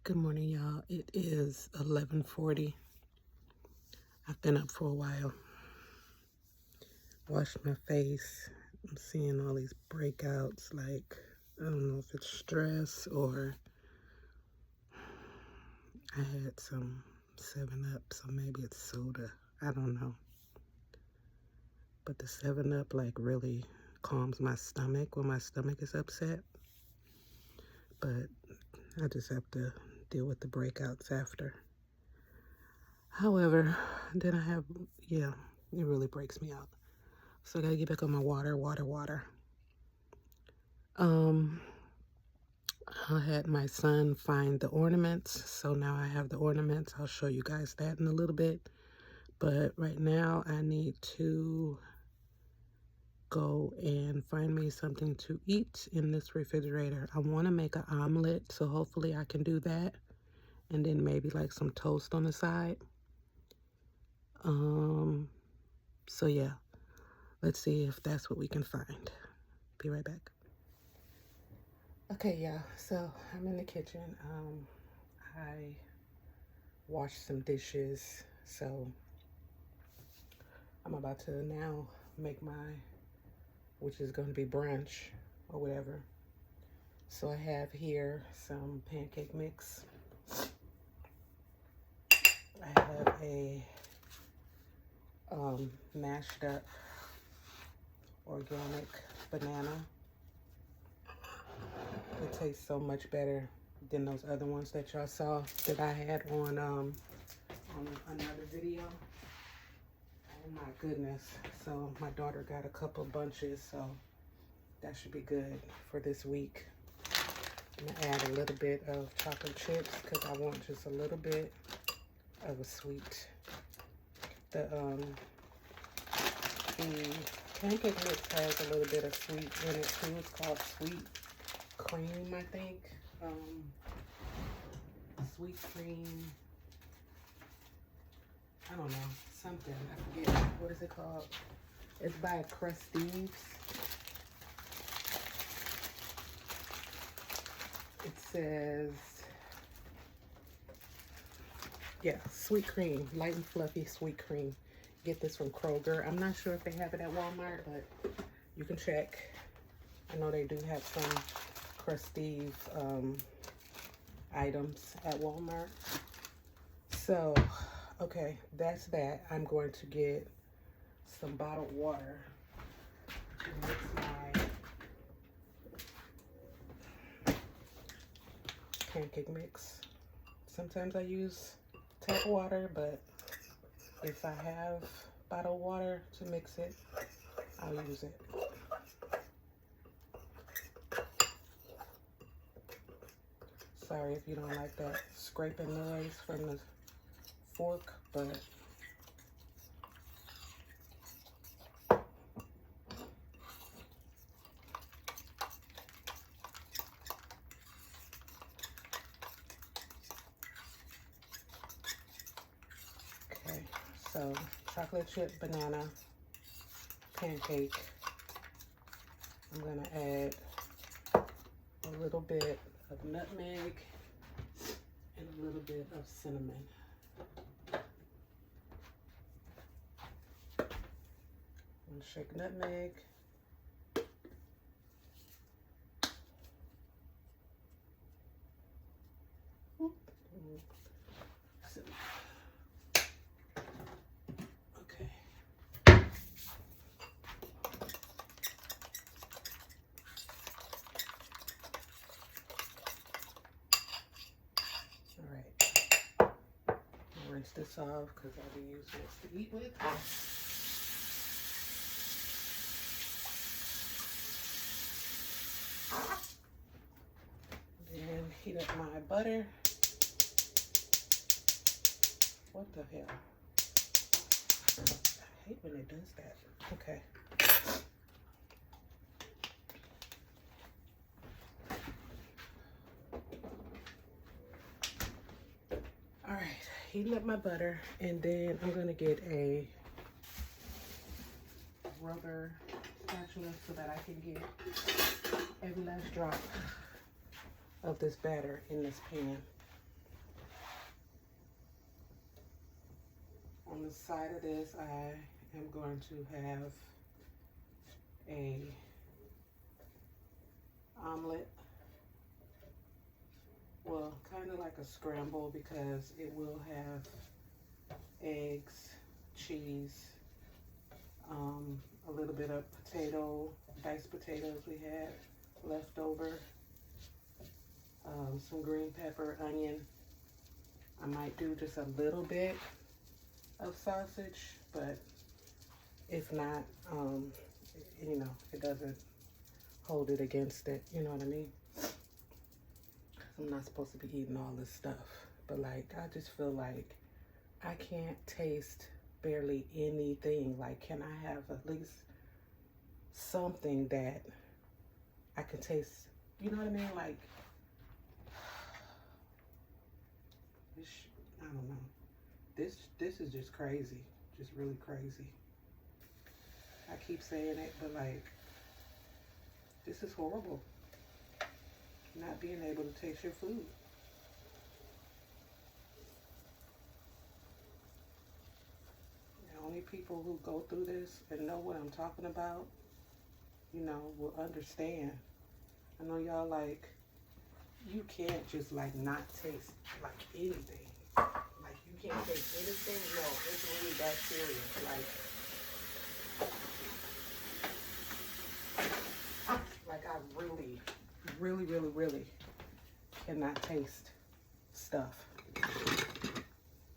Good morning, y'all. It is 11:40. I've been up for a while. Washed my face. I'm seeing all these breakouts. Like, I don't know if it's stress or I had some 7-Up, so maybe it's soda. I don't know. But the 7-Up like really calms my stomach when my stomach is upset. But I just have to deal with the breakouts after. However, then I have, it really breaks me out. So I gotta get back on my water. I had my son find the ornaments, so now I have the ornaments. I'll show you guys that in a little bit. But right now I need to go and find me something to eat in this refrigerator. I want to make an omelet, so hopefully I can do that. And then maybe like some toast on the side. So yeah, let's see if that's what we can find. Be right back. Okay, yeah, so I'm in the kitchen. I washed some dishes, so I'm about to now make which is going to be brunch or whatever. So I have here some pancake mix. I have a mashed up organic banana. It tastes so much better than those other ones that y'all saw that I had on another video. Oh my goodness. So my daughter got a couple bunches, so that should be good for this week. I'm gonna add a little bit of chocolate chips because I want just a little bit of a sweet. The pancake mix has a little bit of sweet in it too. It's called sweet cream, I think. Sweet cream. I don't know, something. I forget. What is it called? It's by Crusteves. It says, yeah, sweet cream, light and fluffy sweet cream. Get this from Kroger. I'm not sure if they have it at Walmart, but you can check. I know they do have some Crusteves items at Walmart. So, okay, that's that. I'm going to get some bottled water to mix my pancake mix. Sometimes I use tap water, but if I have bottled water to mix it, I'll use it. Sorry if you don't like that scraping noise from the fork, but okay. So chocolate chip banana pancake. I'm gonna add a little bit of nutmeg and a little bit of cinnamon. I'm gonna shake nutmeg. Okay. All right. I'll rinse this off because I'll be using this to eat with. Then heat up my butter. What the hell? I hate when it does that. Okay. All right, heating up my butter, and then I'm gonna get a rubber spatula so that I can get every last drop of this batter in this pan. On the side of this, I am going to have a omelet. Well, kind of like a scramble because it will have eggs, cheese, a little bit of potato, diced potatoes we had left over, some green pepper, onion. I might do just a little bit of sausage, but if not, you know, it doesn't hold it against it, you know what I mean? I'm not supposed to be eating all this stuff, but like, I just feel like I can't taste barely anything. Like, can I have at least something that I can taste? You know what I mean? Like, I don't know. This is just crazy, just really crazy. I keep saying it, but like, this is horrible. Not being able to taste your food. The only people who go through this and know what I'm talking about, you know, will understand. I know y'all like, you can't just like not taste like anything. Like, you can't taste anything. No, it's really that serious. Like I really cannot taste stuff.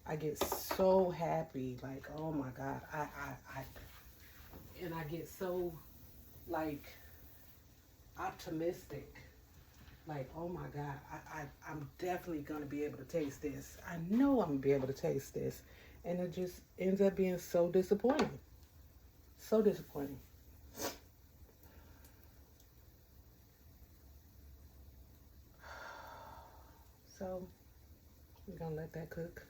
I get so happy, like, oh my God, and I get so like optimistic, like, oh my God, I'm definitely gonna be able to taste this. I know I'm gonna be able to taste this, and it just ends up being so disappointing, so disappointing. So we're gonna let that cook.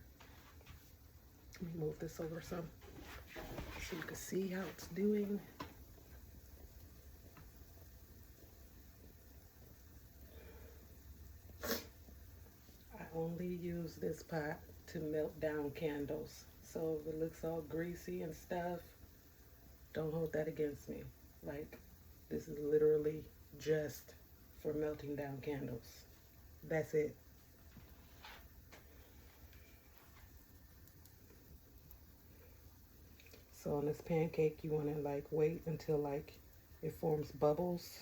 Let me move this over some so you can see how it's doing. I only use this pot to melt down candles. So if it looks all greasy and stuff, don't hold that against me. Like, this is literally just for melting down candles. That's it. So on this pancake, you want to like wait until like it forms bubbles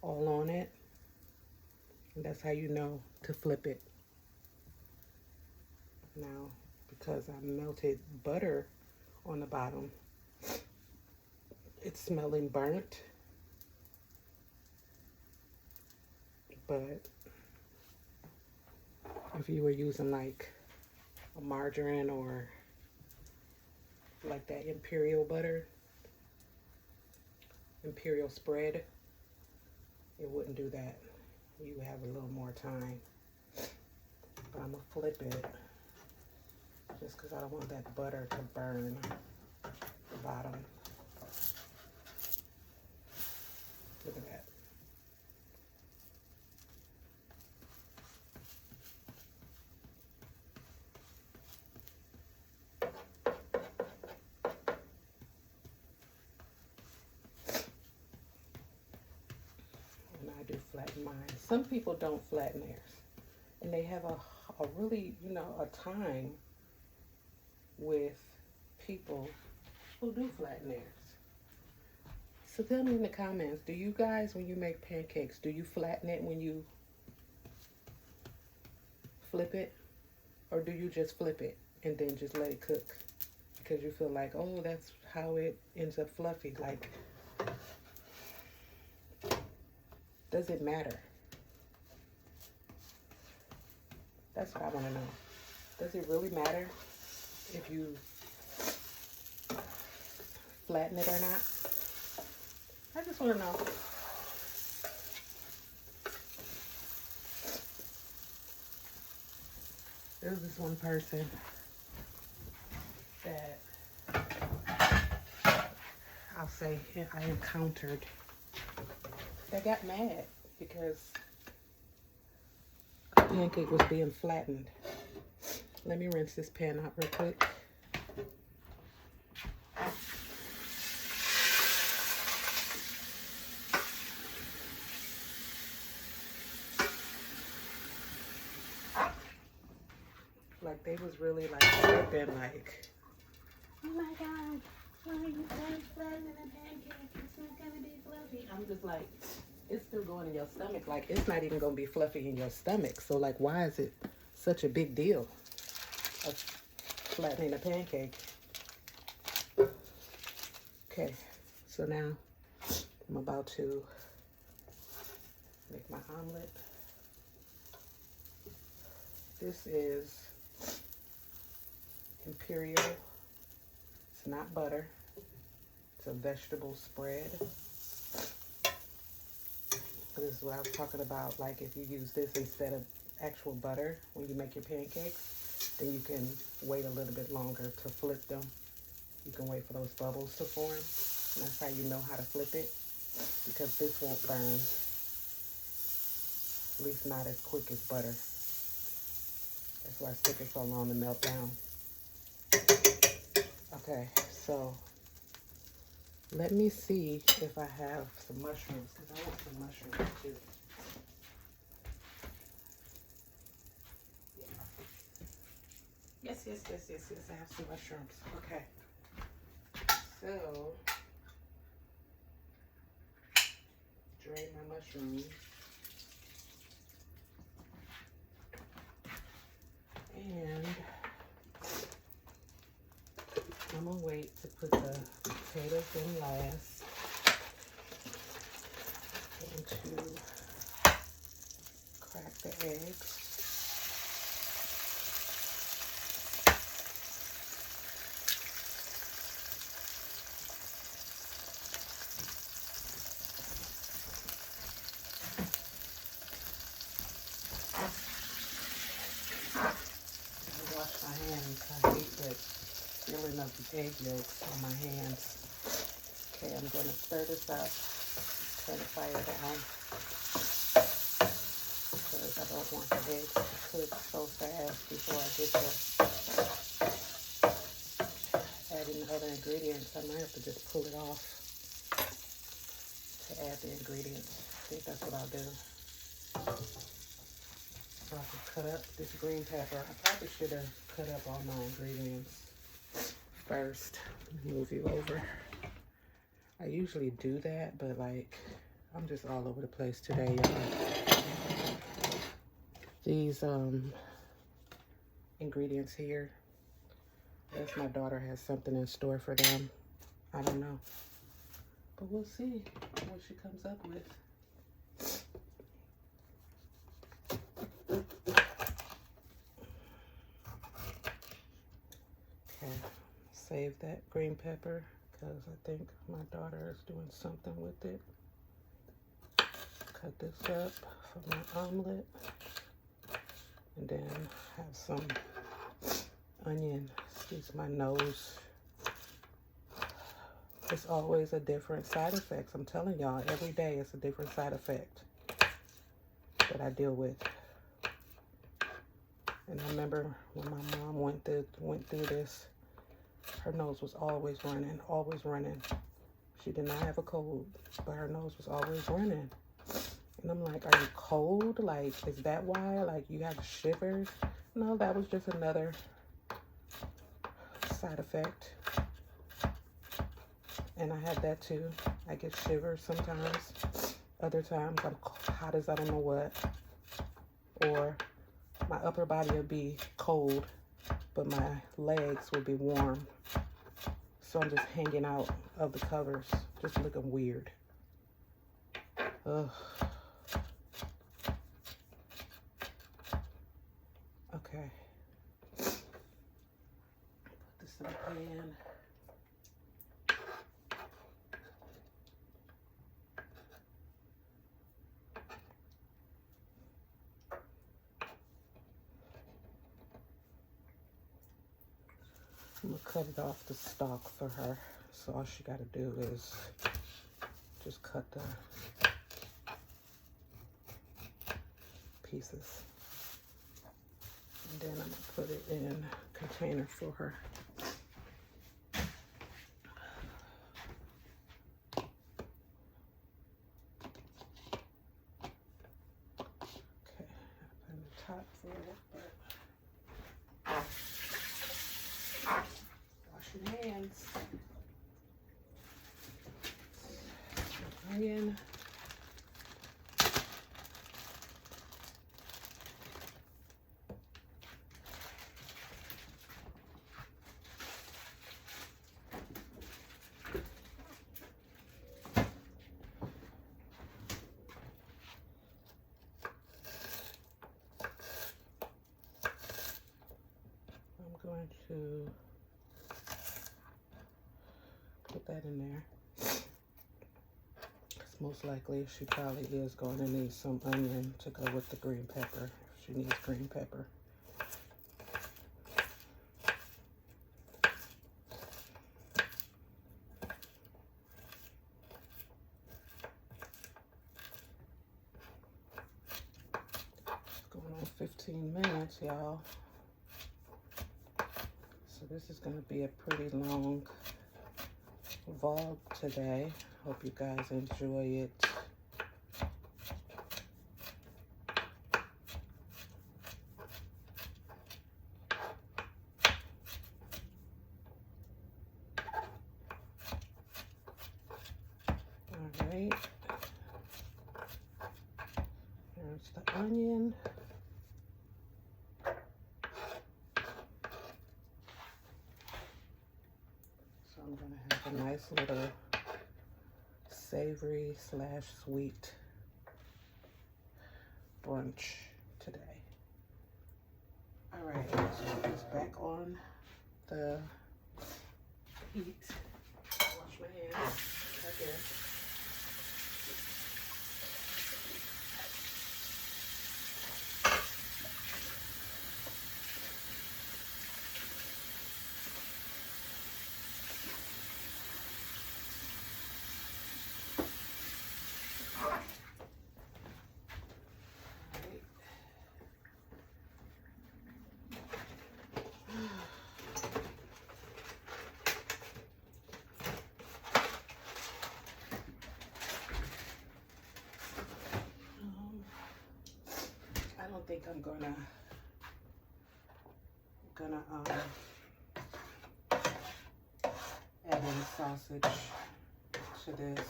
all on it. And that's how you know to flip it. Now, because I melted butter on the bottom, it's smelling burnt. But if you were using like a margarine or like that imperial butter, imperial spread, it wouldn't do that. You have a little more time. But I'm gonna flip it just because I don't want that butter to burn the bottom. Look at that. Flatten mine. Some people don't flatten theirs, and they have a really, you know, a time with people who do flatten theirs. So tell me in the comments, do you guys, when you make pancakes, do you flatten it when you flip it, or do you just flip it and then just let it cook because you feel like, oh, that's how it ends up fluffy? Like, does it matter? That's what I want to know. Does it really matter if you flatten it or not? I just want to know. There's this one person that I'll say I encountered that got mad because a pancake was being flattened. Let me rinse this pan out real quick. like they was really like flipping like, oh my God, why are you guys flattening a pancake? It's not gonna be fluffy. I'm just like, it's still going in your stomach. Like, it's not even gonna be fluffy in your stomach. So like, why is it such a big deal of flattening a pancake? Okay, so now I'm about to make my omelet. This is Imperial. It's not butter. It's a vegetable spread. This is what I was talking about. Like, if you use this instead of actual butter when you make your pancakes, then you can wait a little bit longer to flip them. You can wait for those bubbles to form. And that's how you know how to flip it, because this won't burn. At least not as quick as butter. That's why it's taking so long to melt down. Okay, so let me see if I have some mushrooms, because I want some mushrooms too. Yes, I have some mushrooms. Okay. So, drain my mushrooms. And I'm gonna wait to put the potatoes in last. And to crack the eggs. Wash my hands. I hate that feeling of the egg yolks on my hands. Okay, I'm going to stir this up. Turn the fire down, because I don't want the eggs to cook so fast before I get to adding the other ingredients. I might have to just pull it off to add the ingredients. I think that's what I'll do. So I can cut up this green pepper. I probably should have cut up all my ingredients first. Move you over. I usually do that, but like, I'm just all over the place today, y'all. These ingredients here, I guess my daughter has something in store for them. I don't know, but we'll see what she comes up with. Okay, save that green pepper because I think my daughter is doing something with it. Cut this up for my omelet, and then have some onion. Excuse my nose. It's always a different side effect. I'm telling y'all, every day it's a different side effect that I deal with. And I remember when my mom went through this, her nose was always running, always running. She did not have a cold, but her nose was always running. And I'm like, are you cold? Like, is that why? Like, you have shivers? No, that was just another side effect. And I had that too. I get shivers sometimes. Other times I'm hot as I don't know what. Or my upper body will be cold, but my legs will be warm. So I'm just hanging out of the covers, just looking weird. Ugh. Okay. Put this in the pan. I'm gonna cut it off the stalk for her. So all she gotta do is just cut the pieces. And then I'm gonna put it in a container for her. Okay, I'm the top for it. Wash your hands. Onion. I'm going to put that in there. Most likely, she probably is going to need some onion to go with the green pepper. She needs green pepper. Going on 15 minutes, y'all. So this is going to be a pretty long vlog today. Hope you guys enjoy it. All right. Here's the onion. So I'm going to have a nice little savory / sweet brunch today. All right, so it's back on the heat. Wash my hands again. I don't think I'm gonna add any sausage to this.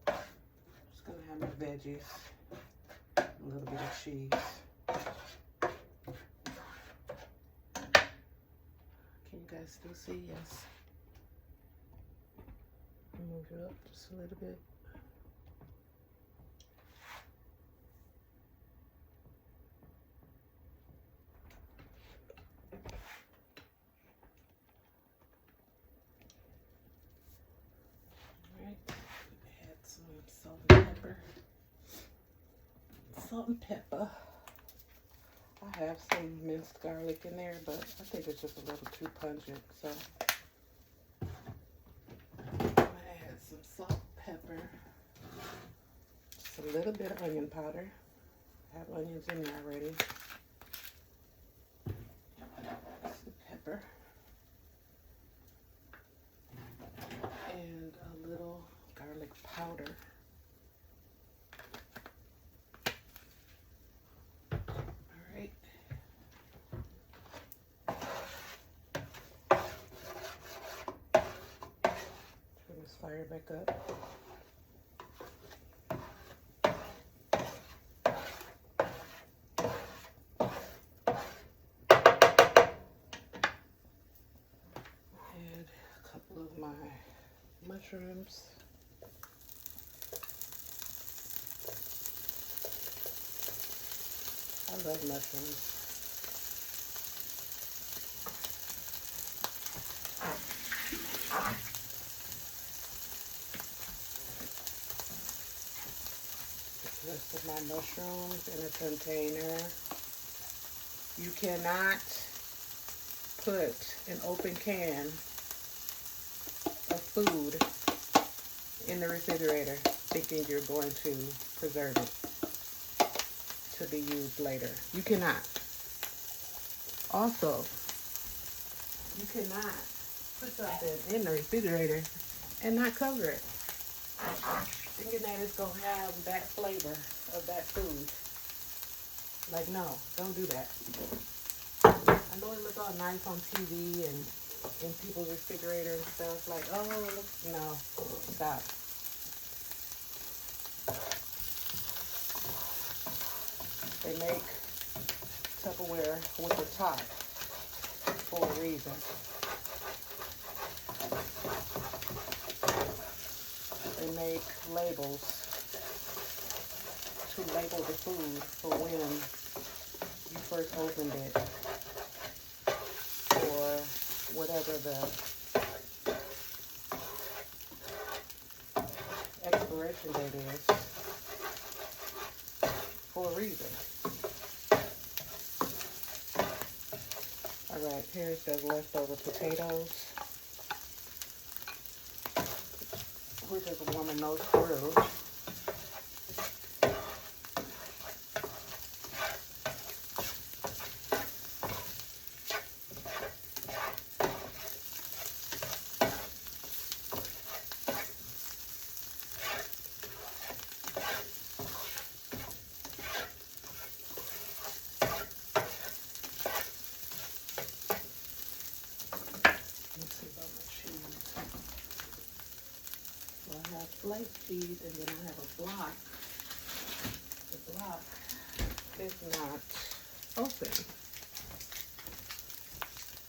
Just gonna have my veggies, a little bit of cheese. Can you guys still see? Yes. Move it up just a little bit. Salt and pepper. Salt and pepper. I have some minced garlic in there, but I think it's just a little too pungent, so I'm gonna add some salt, pepper, just a little bit of onion powder. I have onions in there already. Some pepper. And a little garlic powder. Fire back up. Add a couple of my mushrooms. I love mushrooms. Rest of my mushrooms in a container. You cannot put an open can of food in the refrigerator thinking you're going to preserve it to be used later. You cannot. Also, you cannot put something in the refrigerator and not cover it, thinking that it's going to have that flavor of that food. Like, no, don't do that. I know it look all nice on TV and in people's refrigerator and stuff. Like, oh, look, no, stop. They make Tupperware with the top for a reason. They make labels to label the food for when you first opened it, or whatever the expiration date is, for a reason. Alright, here's the leftover potatoes. We're just warming those through. Sliced cheese, and then I have a block. The block is not open.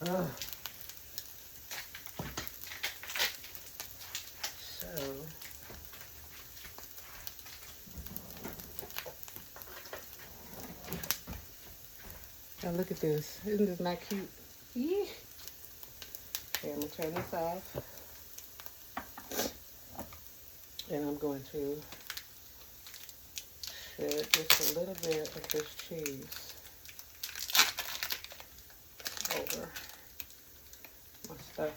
Ugh. So now look at this. Isn't this not cute? Yee. Okay, I'm gonna turn this off. And I'm going to shed just a little bit of this cheese over my stuff.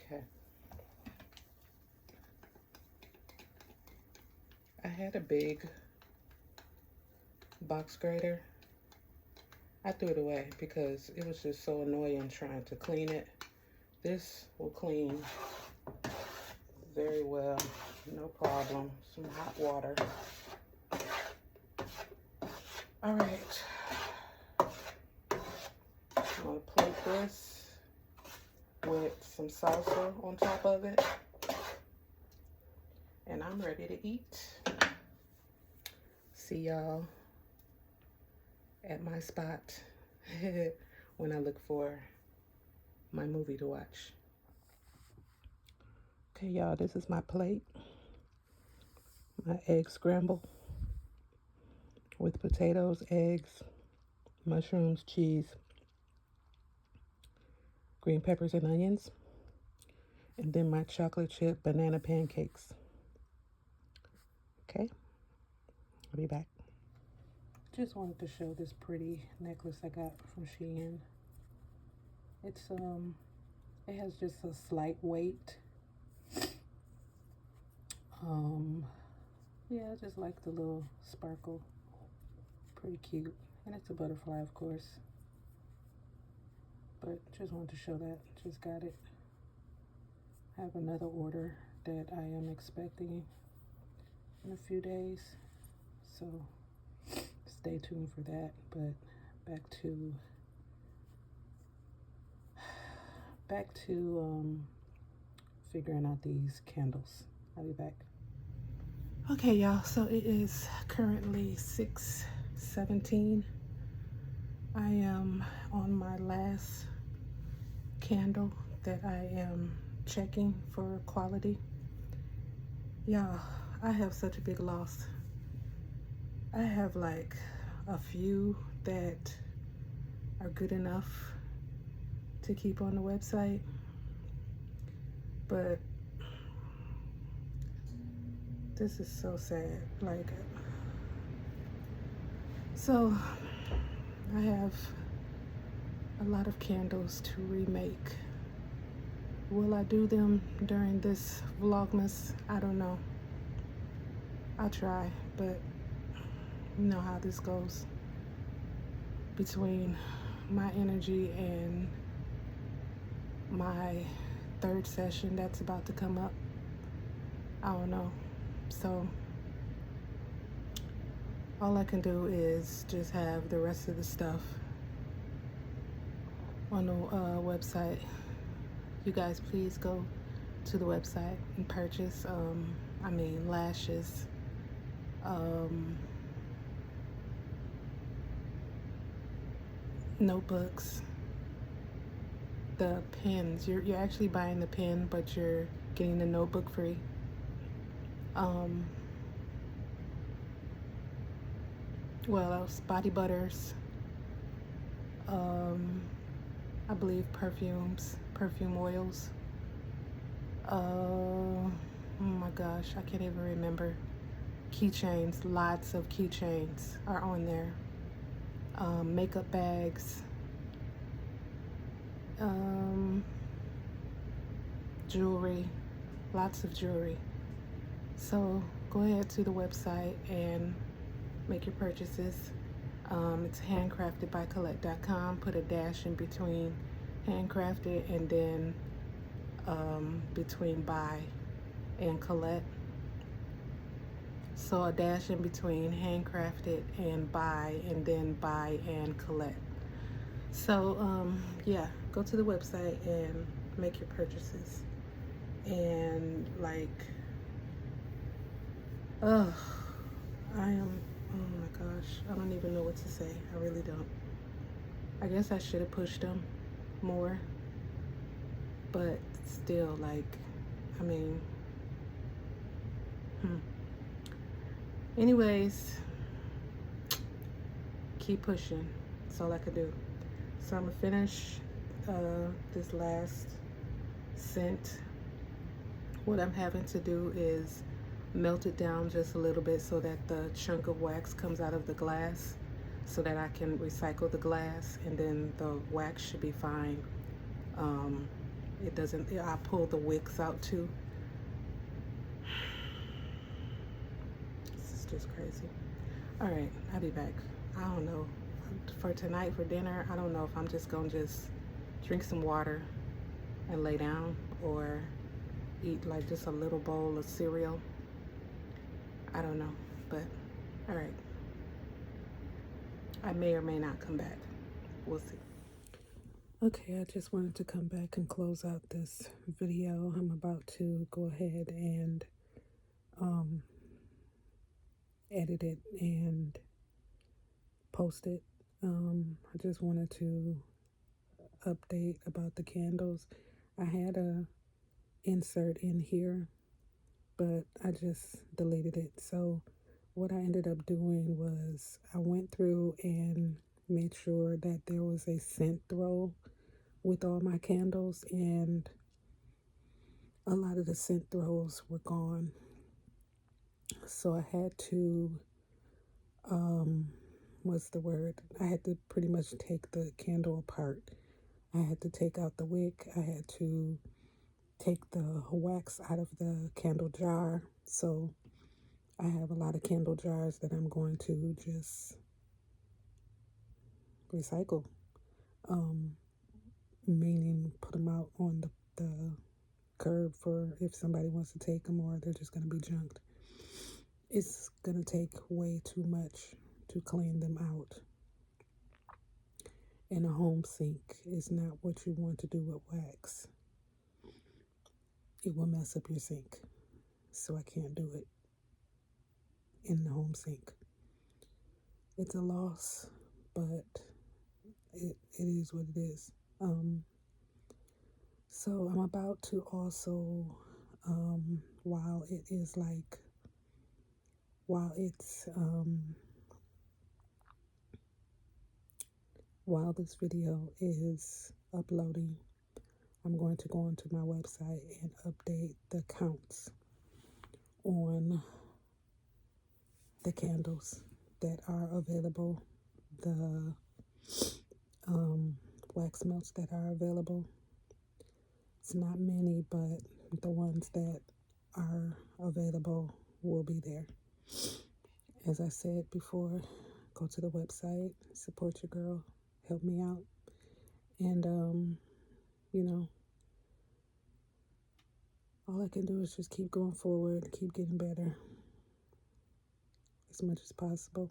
Okay. I had a big box grater. I threw it away because it was just so annoying trying to clean it. This will clean very well, no problem. Some hot water. All right. I'm gonna plate this with some salsa on top of it. And I'm ready to eat. See y'all at my spot when I look for my movie to watch. Okay, y'all, this is my plate. My egg scramble with potatoes, eggs, mushrooms, cheese, green peppers and onions, and then my chocolate chip banana pancakes. Okay, I'll be back. Just wanted to show this pretty necklace I got from Shein. It's it has just a slight weight. Yeah, I just like the little sparkle. Pretty cute. And it's a butterfly, of course. But just wanted to show that. Just got it. I have another order that I am expecting in a few days. So stay tuned for that. But back to figuring out these candles. I'll be back. Okay, y'all, so it is currently 6:17. I am on my last candle that I am checking for quality. Y'all, I have such a big loss. I have like a few that are good enough to keep on the website, but this is so sad. Like, so I have a lot of candles to remake. Will I do them during this Vlogmas? I don't know. I'll try, but you know how this goes. Between my energy and my third session that's about to come up, I don't know. So all I can do is just have the rest of the stuff on the website. You guys please go to the website and purchase lashes, notebooks, the pens. You're actually buying the pen, but you're getting the notebook free. What else? Body butters. I believe perfume oils. Oh my gosh, I can't even remember. Keychains, lots of keychains are on there. Makeup bags. Jewelry, lots of jewelry. So go ahead to the website and make your purchases. It's handcraftedbycolette.com. Put a dash in between handcrafted and then between by and Colette. So a dash in between handcrafted and by, and then by and Colette. So yeah, go to the website and make your purchases. And like, I am, oh my gosh, I don't even know what to say. I really don't. I guess I should have pushed them more, but still, like, I mean, anyways, keep pushing. That's all I could do. So I'm gonna finish this last scent. What I'm having to do is melt it down just a little bit so that the chunk of wax comes out of the glass, so that I can recycle the glass, and then the wax should be fine. It doesn't, I pull the wicks out too. This is just crazy. All right, I'll be back. I don't know. For tonight, for dinner, I don't know if I'm just gonna drink some water and lay down, or eat like just a little bowl of cereal. I don't know, but all right. I may or may not come back. We'll see. Okay, I just wanted to come back and close out this video. I'm about to go ahead and edit it and post it. I just wanted to update about the candles. I had a insert in here, but I just deleted it. So what I ended up doing was I went through and made sure that there was a scent throw with all my candles, and a lot of the scent throws were gone. So I had to what's the word? I had to pretty much take the candle apart. I had to take out the wick. I had to take the wax out of the candle jar. So I have a lot of candle jars that I'm going to just recycle. Meaning put them out on the curb for if somebody wants to take them, or they're just going to be junked. It's going to take way too much to clean them out. And a home sink is not what you want to do with wax. It will mess up your sink. So I can't do it in the home sink. It's a loss, but it is what it is. So I'm about to also, while it's while this video is uploading, I'm going to go onto my website and update the counts on the candles that are available, the wax melts that are available. It's not many, but the ones that are available will be there. As I said before, go to the website, support your girl, help me out, and you know, all I can do is just keep going forward, keep getting better as much as possible,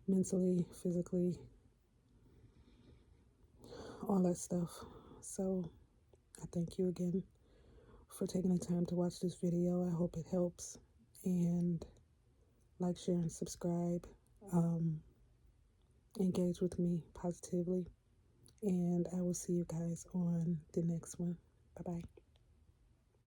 mentally, physically, all that stuff. So I thank you again for taking the time to watch this video. I hope it helps, and like, share, and subscribe. Engage with me positively, and I will see you guys on the next one. Bye bye.